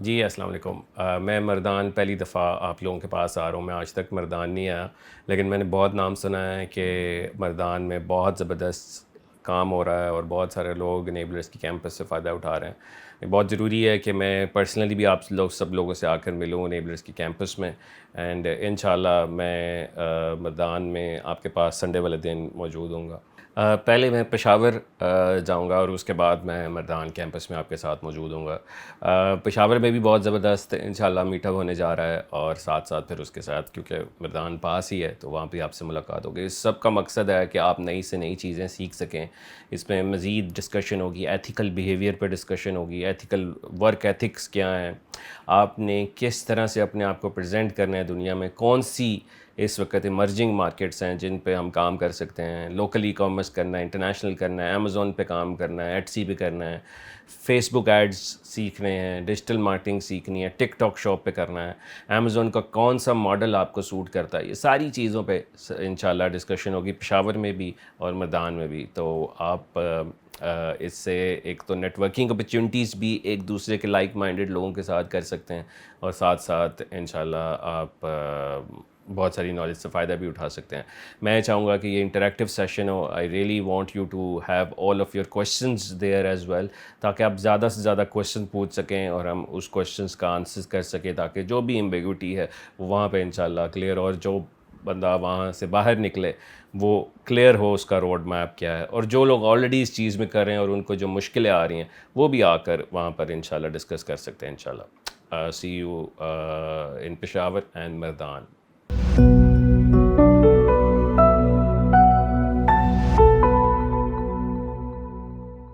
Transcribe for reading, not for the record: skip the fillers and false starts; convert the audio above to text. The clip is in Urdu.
جی السلام علیکم. میں مردان پہلی دفعہ آپ لوگوں کے پاس آ رہا ہوں. میں آج تک مردان نہیں آیا، لیکن میں نے بہت نام سنا ہے کہ مردان میں بہت زبردست کام ہو رہا ہے اور بہت سارے لوگ نیبلرس کی کیمپس سے فائدہ اٹھا رہے ہیں. بہت ضروری ہے کہ میں پرسنلی بھی آپ لوگ سب لوگوں سے آ کر ملوں نیبلرس کی کیمپس میں، اینڈ انشاءاللہ میں مردان میں آپ کے پاس سنڈے والے دن موجود ہوں گا. پہلے میں پشاور جاؤں گا اور اس کے بعد میں مردان کیمپس میں آپ کے ساتھ موجود ہوں گا. پشاور میں بھی بہت زبردست انشاءاللہ میٹ اپ ہونے جا رہا ہے، اور ساتھ ساتھ پھر اس کے ساتھ کیونکہ مردان پاس ہی ہے تو وہاں بھی آپ سے ملاقات ہوگی. اس سب کا مقصد ہے کہ آپ نئی سے نئی چیزیں سیکھ سکیں. اس میں مزید ڈسکشن ہوگی، ایتھیکل بیہیویئر پہ ڈسکشن ہوگی، ایتھیکل ورک ایتھکس کیا ہیں، آپ نے کس طرح سے اپنے آپ کو پریزنٹ کرنا ہے دنیا میں، کون سی اس وقت ایمرجنگ مارکیٹس ہیں جن پہ ہم کام کر سکتے ہیں، لوکل ای کامرس کرنا ہے، انٹرنیشنل کرنا ہے، امیزون پہ کام کرنا ہے، ایٹسی پہ کرنا ہے، فیس بک ایڈز سیکھنے ہیں، ڈیجیٹل مارکیٹنگ سیکھنی ہے، ٹک ٹاک شاپ پہ کرنا ہے، امیزون کا کون سا ماڈل آپ کو سوٹ کرتا ہے. یہ ساری چیزوں پہ انشاءاللہ ڈسکشن ہوگی پشاور میں بھی اور میدان میں بھی. تو آپ اس سے ایک تو نیٹ ورکنگ اپرچونیٹیز بھی ایک دوسرے کے لائک مائنڈیڈ لوگوں کے ساتھ کر سکتے ہیں، اور ساتھ ساتھ انشاءاللہ آپ بہت ساری نالج سے فائدہ بھی اٹھا سکتے ہیں. میں چاہوں گا کہ یہ انٹریکٹیو سیشن ہو. I really want you to have all of your questions there as well, تاکہ آپ زیادہ سے زیادہ کویشچن پوچھ سکیں اور ہم اس کویشچنس کا آنسر کر سکیں، تاکہ جو بھی ایمبیگوٹی ہے وہ وہاں پہ انشاءاللہ کلیئر، اور جو بندہ وہاں سے باہر نکلے وہ کلیئر ہو اس کا روڈ میپ کیا ہے. اور جو لوگ آلریڈی اس چیز میں کر رہے ہیں اور ان کو جو مشکلیں آ رہی ہیں وہ بھی آ کر وہاں پر انشاءاللہ ڈسکس کر سکتے ہیں انشاءاللہ. See you in Peshawar and Mardan.